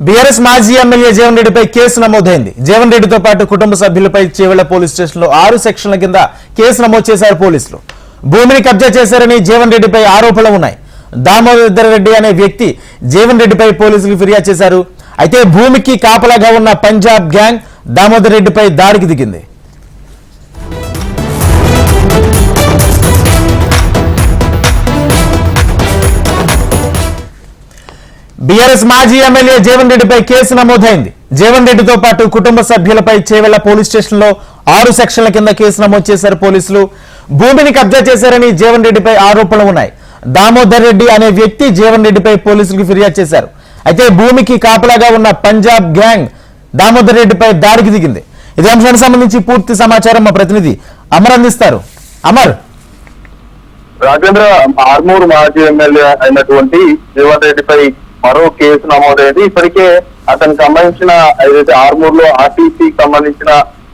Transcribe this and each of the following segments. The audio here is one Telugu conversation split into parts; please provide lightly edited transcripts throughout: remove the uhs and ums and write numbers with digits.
బీఆర్ఎస్ మాజీ ఎమ్మెల్యే జీవన్ రెడ్డిపై కేసు నమోదైంది. జీవన్ రెడ్డితో పాటు కుటుంబ సభ్యులపై చేవెళ్ల పోలీస్ స్టేషన్లో 6 సెక్షన్ల కింద కేసు నమోదు చేశారు పోలీసులు. భూమిని కబ్జా చేశారని జీవన్ రెడ్డిపై ఆరోపణలు ఉన్నాయి. దామోదర్ రెడ్డి అనే వ్యక్తి జీవన్ రెడ్డిపై పోలీసులకు ఫిర్యాదు చేశారు. అయితే భూమికి కాపలాగా ఉన్న పంజాబ్ గ్యాంగ్ దామోదర్ రెడ్డిపై దాడికి దిగింది. బీఆర్ఎస్ మాజీ ఎమ్మెల్యే జీవన్ రెడ్డిపై కేసు నమోదైంది. జీవన్ రెడ్డితో పాటు కుటుంబ సభ్యులపై చేవెళ్ల పోలీస్ స్టేషన్లో 6 సెక్షన్ల కింద కేసు నమోదు చేశారు పోలీసులు. భూమిని కబ్జా చేశారని జీవన్ రెడ్డిపై ఆరోపణలు ఉన్నాయి. దామోదర్ రెడ్డి అనే వ్యక్తి జీవన్ రెడ్డిపై పోలీసులకు ఫిర్యాదు చేశారు. అయితే భూమికి కాపలాగా ఉన్న పంజాబ్ గ్యాంగ్ దామోదర్ రెడ్డిపై దాడికి దిగింది. ఇదే అంశానికి సంబంధించి పూర్తి సమాచారం మా ప్రతినిధి అమర్ అందిస్తారు. అమర్, రాజేంద్ర ఆర్మూర్ మాజీ ఎమ్మెల్యే అయినటువంటి జీవన్ రెడ్డిపై మరో కేసు నమోదైంది. ఇప్పటికే అతనికి సంబంధించిన ఏదైతే ఆర్మూర్ లో ఆర్టీసీ సంబంధించిన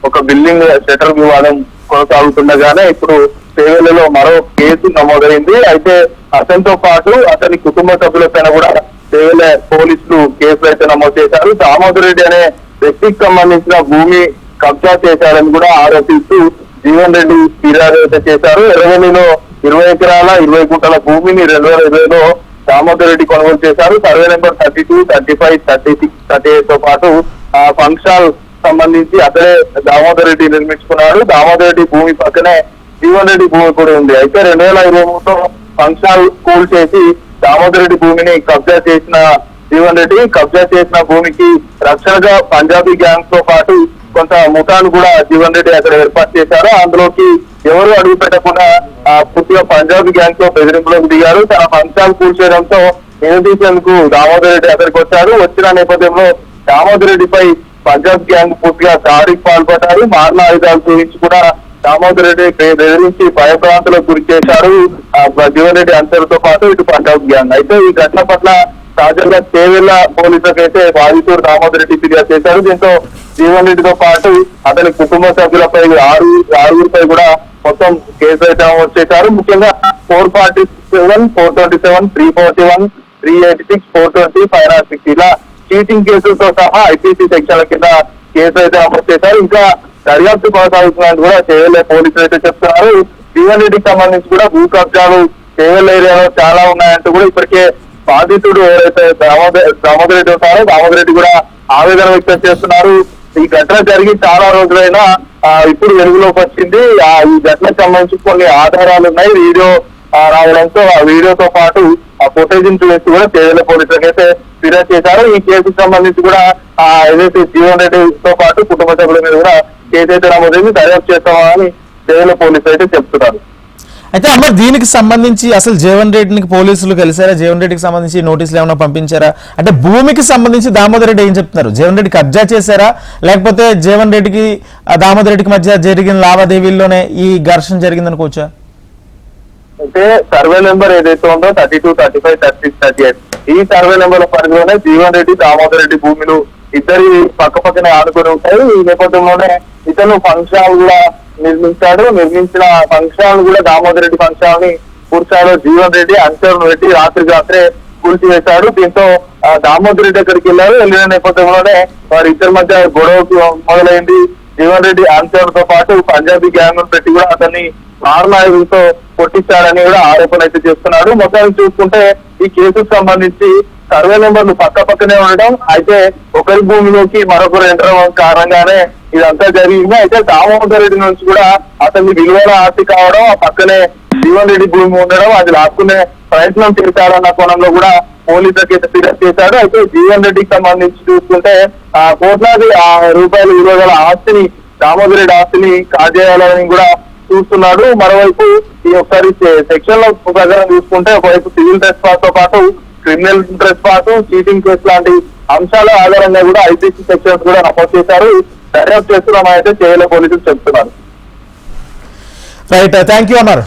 ఒక బిల్డింగ్ షట్టర్ వివాదం కొనసాగుతుండగానే ఇప్పుడు చేవెళ్లలో మరో కేసు నమోదైంది. అయితే అతనితో పాటు అతని కుటుంబ సభ్యులపైన కూడా చేవెళ్ల పోలీసులు కేసులు అయితే నమోదు చేశారు. దామోదర్ రెడ్డి అనే వ్యక్తికి సంబంధించిన భూమి కబ్జా చేశారని కూడా ఆరోపిస్తూ జీవన్ రెడ్డి ఫిర్యాదు అయితే చేశారు. ఎర్రవెల్లిలో 20 ఎకరాల 20 గుంటల భూమిని 2020లో దామోదర్ రెడ్డి కొనుగోలు చేశారు. సర్వే నెంబర్ 32, 35, 36, 38 తో పాటు ఫంక్షన్ సంబంధించి అతడే దామోదర్ రెడ్డి నిర్మించుకున్నాడు. దామోదర్ రెడ్డి భూమి పక్కనే జీవన్ రెడ్డి భూమి కూడా ఉంది. అయితే 2023లో ఫంక్షన్ కూల్ చేసి దామోదర్ రెడ్డి భూమిని కబ్జా చేసిన జీవన్ రెడ్డి కబ్జా చేసిన భూమికి రక్షణగా పంజాబీ గ్యాంగ్ తో పాటు కొంత ముఠాను కూడా జీవన్ రెడ్డి అక్కడ ఏర్పాటు చేశారు. అందులోకి ఎవరు అడుగు పెట్టకుండా పూర్తిగా పంజాబీ గ్యాంగ్ తో బెదిరింపులోకి దిగారు. తన ఫంక్షన్ కూల్చేయడంతో నిలదీసేందుకు దామోదర్ రెడ్డి అక్కడికి వచ్చారు. వచ్చిన నేపథ్యంలో దామోదర్ రెడ్డిపై పంజాబ్ గ్యాంగ్ పూర్తిగా దాడికి పాల్పడ్డారు. మారణ ఆయుధాలు చూపించి కూడా దామోదర్ రెడ్డి బెదిరించి భయభ్రాంతులకు గురి చేశారు జీవన్ రెడ్డి అంతటితో పాటు ఇటు పంజాబ్ గ్యాంగ్. అయితే ఈ ఘటన పట్ల తాజాగా చేవెళ్ల పోలీసులకు అయితే బాధితుడు దామోదర్ రెడ్డి ఫిర్యాదు చేశారు. దీంతో జీవన్ రెడ్డితో పాటు అతని కుటుంబ సభ్యులపై 6 కూడా మొత్తం కేసు అయితే నమోదు చేశారు. ముఖ్యంగా 447, 427, 341, 386, 420, 506 ఇలా చీటింగ్ కేసులతో సహా ఐపీసీ సెక్షన్ల కింద కేసు అయితే నమోదు చేశారు. ఇంకా దర్యాప్తు కొనసాగుతున్నట్టు కూడా చేవెళ్ల పోలీసులు అయితే చెప్తున్నారు. జీవన్ రెడ్డికి సంబంధించి కూడా భూ కబ్జాలు చేవెళ్ల ఏరియాలో చాలా ఉన్నాయంటూ కూడా ఇప్పటికే బాధితుడు ఎవరైతే దామోదర్ రెడ్డి ఉంటారో దామోదర్ రెడ్డి కూడా ఆవేదన వ్యక్తం చేస్తున్నారు. ఈ ఘటన జరిగి చాలా రోజులైనా ఇప్పుడు వెలుగులోకి వచ్చింది. ఈ ఘటనకు సంబంధించి కొన్ని ఆధారాలు ఉన్నాయి. వీడియో రావడంతో ఆ వీడియోతో పాటు ఆ ఫుటేజ్ చూసి కూడా చేవెళ్ల పోలీసులకు అయితే ఫిర్యాదు చేశారు. ఈ కేసుకు సంబంధించి కూడా ఏదైతే జీవన్ రెడ్డితో పాటు కుటుంబ సభ్యుల మీద కూడా కేసు అయితే నమోదైంది. దర్యాప్తు చేస్తామని చేవెళ్ల పోలీసులు అయితే చెప్తున్నారు. అయితే అమర్, దీనికి సంబంధించి అసలు జీవన్ రెడ్డికి పోలీసులు కలిసారా? జీవన్ రెడ్డికి సంబంధించి నోటీసులు ఏమైనా పంపించారా? అంటే భూమికి సంబంధించి దామోదర్ రెడ్డి ఏం చెప్తున్నారు? జీవన్ రెడ్డి కబ్జా చేశారా, లేకపోతే జీవన్ రెడ్డికి దామోదర్ రెడ్డికి మధ్య జరిగిన లావాదేవీల్లోనే ఈ ఘర్షణ జరిగింది అనుకోవచ్చా? అయితే సర్వే నెంబర్ ఏదైతే ఉందో 32, 35, 36, 38 ఈ సర్వే నెంబర్ల పరిధిలోనే జీవన్ రెడ్డి దామోదర్ రెడ్డి భూములు ఇద్దరి పక్క పక్కనే ఆనుకొని ఉంటాయి. ఈ నేపథ్యంలోనే ఇతను ఫంక్షన్ కూడా నిర్మించిన ఫంక్షన్ కూడా దామోదర్ రెడ్డి ఫంక్షన్ ని పూర్తిలో జీవన్ రెడ్డి అంచరును పెట్టి రాత్రే కూల్చివేశాడు. దీంతో దామోదర్ రెడ్డి అక్కడికి వెళ్ళిన నేపథ్యంలోనే వారి ఇద్దరి మధ్య గొడవ మొదలైంది. జీవన్ రెడ్డి అంచరుతో పాటు పంజాబీ గ్యాంగ్ పెట్టి కూడా అతన్ని మారణాయుధంతో కొట్టించాడని కూడా ఆరోపణ అయితే చేస్తున్నాడు. మొత్తానికి చూసుకుంటే ఈ కేసుకు సంబంధించి సర్వే నెంబర్లు పక్క పక్కనే ఉండడం, అయితే ఒకరి భూమిలోకి మరొకరు ఎంటర్ కారణంగానే ఇదంతా జరిగింది. అయితే దామోదర్ రెడ్డి నుంచి కూడా అతన్ని విలువైన ఆస్తి కావడం, ఆ పక్కనే జీవన్ రెడ్డి భూమి ఉండడం, అది లాక్కునే ప్రయత్నం చేశారన్న కోణంలో కూడా పోలీసులకు అయితే ఫిర్యాదు చేశాడు. అయితే జీవన్ రెడ్డికి సంబంధించి చూసుకుంటే కోట్లాది రూపాయల విలువ గల ఆస్తిని దామోదర్ రెడ్డి ఆస్తిని కాజేయాలని కూడా చూస్తున్నాడు. మరోవైపు ఈ ఒకసారి సెక్షన్ లో ప్రకారం చూసుకుంటే ఒకవైపు సివిల్ ట్రెస్ పాస్ తో పాటు క్రిమినల్ ట్రెస్ పాస్, చీటింగ్ కేసు లాంటి అంశాల ఆధారంగా కూడా ఐపీసీ సెక్షన్స్ కూడా నమోదు చేశారు. దర్యాప్తు చేస్తున్నామైతే చేవెళ్ల పోలీసులు చెప్తున్నారు. Right, thank you Amar.